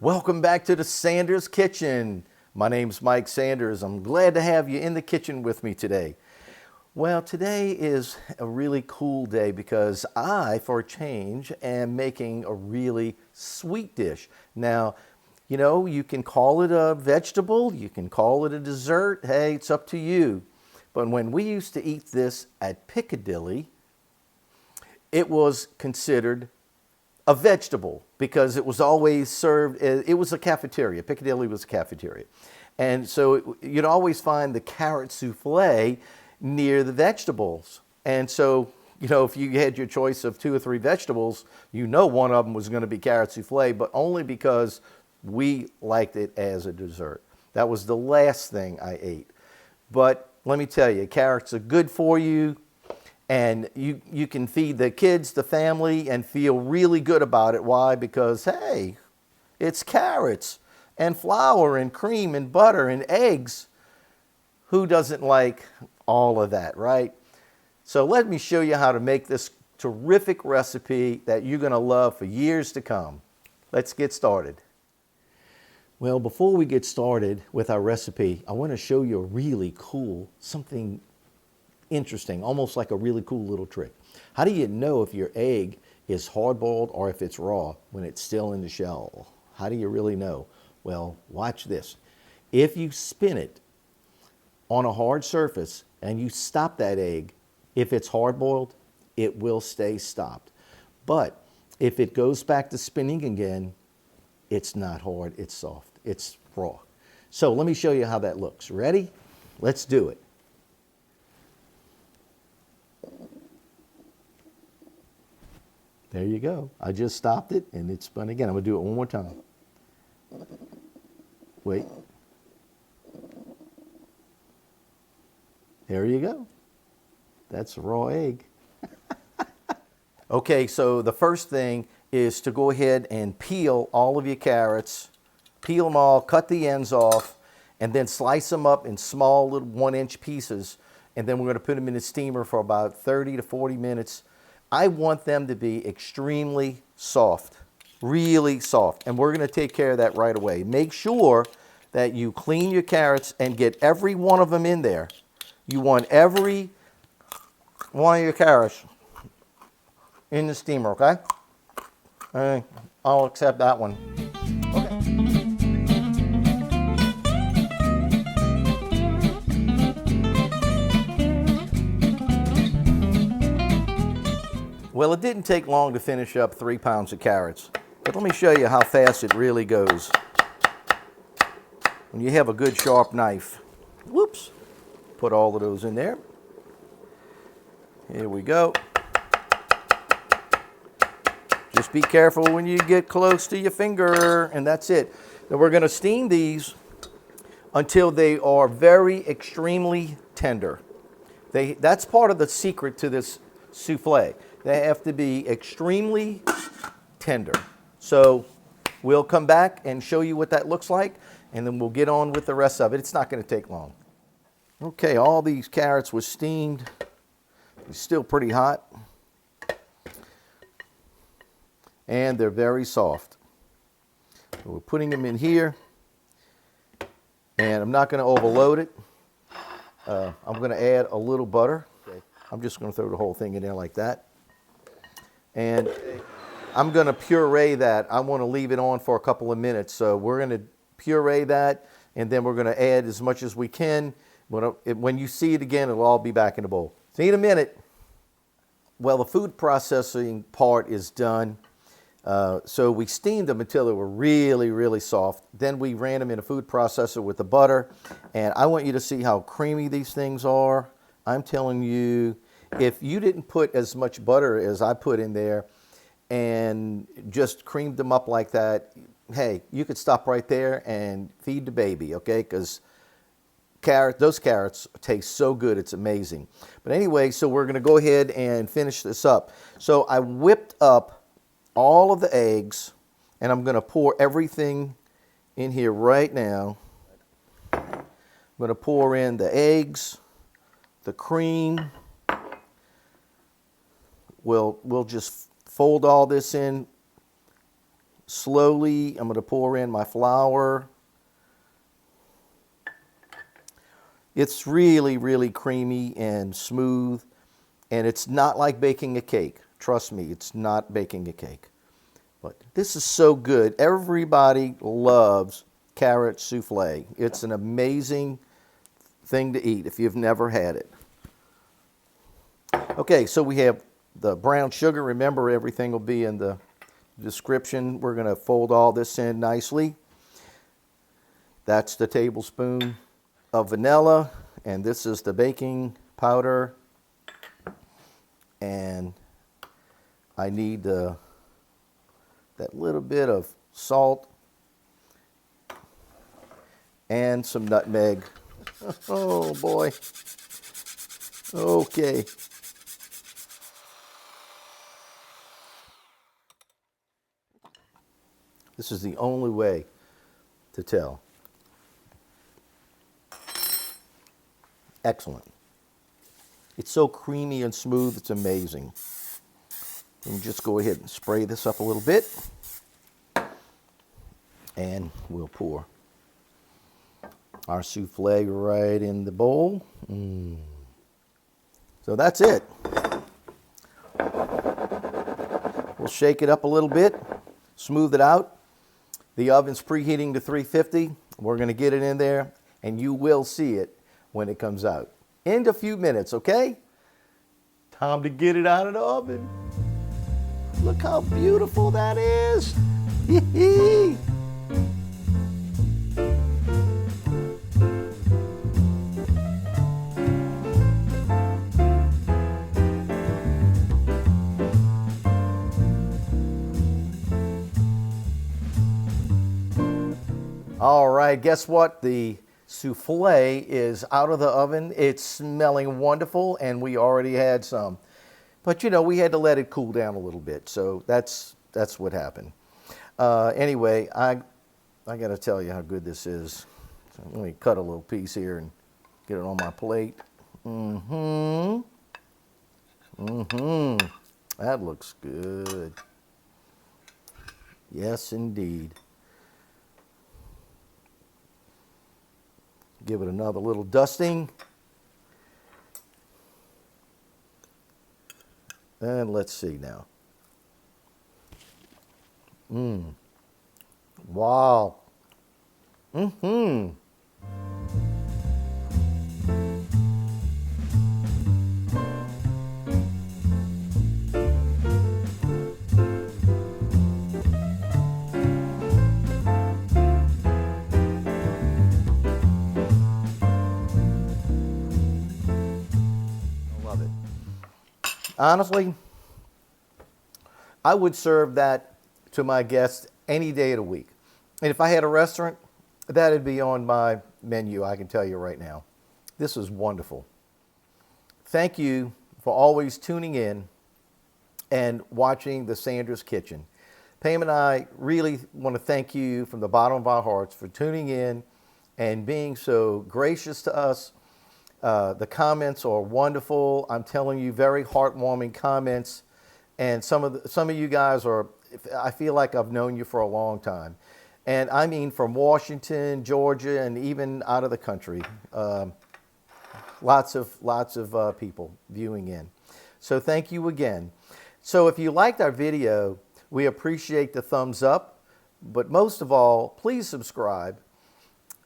Welcome back to the Sanders Kitchen. My name's Mike Sanders. I'm glad to have you in the kitchen with me today. Well, today is a really cool day because I, for a change, am making a really sweet dish. Now, you know, you can call it a vegetable, you can call it a dessert. Hey, it's up to you. But when we used to eat this at Piccadilly, it was considered a vegetable because it was always served, it was a cafeteria. Piccadilly was a cafeteria. And so you'd always find the carrot souffle near the vegetables. And so, you know, if you had your choice of 2 or 3 vegetables, you know one of them was going to be carrot souffle, but only because we liked it as a dessert. That was the last thing I ate. But let me tell you, carrots are good for you. And you can feed the kids, the family, and feel really good about it. Why? Because, hey, it's carrots and flour and cream and butter and eggs. Who doesn't like all of that, right? So let me show you how to make this terrific recipe that you're going to love for years to come. Let's get started. Well, before we get started with our recipe, I want to show you a really cool, something interesting, almost like a really cool little trick. How do you know if your egg is hard-boiled or if it's raw when it's still in the shell? How do you really know? Well, watch this. If you spin it on a hard surface and you stop that egg, if it's hard-boiled, it will stay stopped. But if it goes back to spinning again, it's not hard, it's soft, it's raw. So let me show you how that looks. Ready? Let's do it. There you go. I just stopped it and it spun again. I'm going to do it one more time. Wait. There you go. That's a raw egg. Okay, so the first thing is to go ahead and peel all of your carrots. Peel them all, cut the ends off, and then slice them up in small little 1-inch pieces. And then we're going to put them in the steamer for about 30 to 40 minutes. I want them to be extremely soft, really soft, and we're going to take care of that right away. Make sure that you clean your carrots and get every one of them in there. You want every one of your carrots in the steamer, okay? I'll accept that one. Well, it didn't take long to finish up 3 pounds of carrots, but let me show you how fast it really goes. When you have a good sharp knife, whoops, put all of those in there. Here we go. Just be careful when you get close to your finger, and that's it. Now we're going to steam these until they are very extremely tender. That's part of the secret to this souffle. They have to be extremely tender. So we'll come back and show you what that looks like, and then we'll get on with the rest of it. It's not going to take long. Okay, all these carrots were steamed. It's still pretty hot. And they're very soft. So we're putting them in here. And I'm not going to overload it. I'm going to add a little butter. I'm just going to throw the whole thing in there like that. And I'm going to puree that. I want to leave it on for a couple of minutes. So we're going to puree that, and then we're going to add as much as we can. When you see it again, it'll all be back in the bowl. See you in a minute. Well, the food processing part is done. So we steamed them until they were really, really soft. Then we ran them in a food processor with the butter. And I want you to see how creamy these things are. I'm telling you, if you didn't put as much butter as I put in there and just creamed them up like that, hey, you could stop right there and feed the baby, okay? Because those carrots taste so good, it's amazing. But anyway, so we're going to go ahead and finish this up. So I whipped up all of the eggs, and I'm going to pour everything in here right now. I'm going to pour in the eggs, the cream. We'll just fold all this in slowly, I'm going to pour in my flour. It's really, really creamy and smooth, and it's not like baking a cake. Trust me, it's not baking a cake. But this is so good. Everybody loves carrot souffle. It's an amazing thing to eat if you've never had it. Okay, so we have the brown sugar. Remember, everything will be in the description. We're going to fold all this in nicely. That's the tablespoon of vanilla, and this is the baking powder, and I need that little bit of salt and some nutmeg. Oh boy. Okay. This is the only way to tell. Excellent. It's so creamy and smooth, it's amazing. And just go ahead and spray this up a little bit. And we'll pour our souffle right in the bowl. So that's it. We'll shake it up a little bit, smooth it out. The oven's preheating to 350. We're going to get it in there, and you will see it when it comes out. In a few minutes, okay? Time to get it out of the oven. Look how beautiful that is. All right, guess what? The souffle is out of the oven. It's smelling wonderful, and we already had some. But, you know, we had to let it cool down a little bit, so that's what happened. Anyway, I got to tell you how good this is. So let me cut a little piece here and get it on my plate. That looks good. Yes, indeed. Give it another little dusting. And let's see now. Wow. Honestly, I would serve that to my guests any day of the week. And if I had a restaurant, that'd be on my menu, I can tell you right now. This is wonderful. Thank you for always tuning in and watching the Sanders Kitchen. Pam and I really want to thank you from the bottom of our hearts for tuning in and being so gracious to us. The comments are wonderful. I'm telling you, very heartwarming comments. And some of you guys are, I feel like I've known you for a long time. And I mean from Washington, Georgia, and even out of the country. Lots of people viewing in. So thank you again. So if you liked our video, we appreciate the thumbs up. But most of all, please subscribe.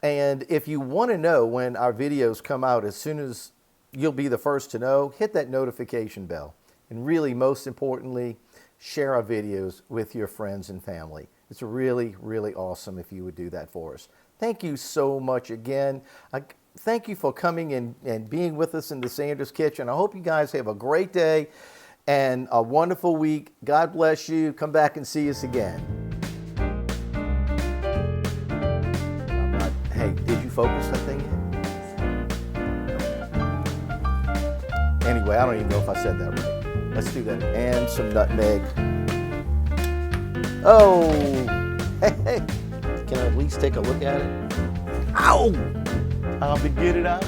And if you want to know when our videos come out, as soon as you'll be the first to know, hit that notification bell. And really, most importantly, share our videos with your friends and family. It's really, really awesome if you would do that for us. Thank you so much again. Thank you for coming and being with us in the Sanders Kitchen. I hope you guys have a great day and a wonderful week. God bless you. Come back and see us again. Hey, did you focus that thing in? Anyway, I don't even know if I said that right. Let's do that. And some nutmeg. Oh, hey, can I at least take a look at it? Ow! Time to get it out.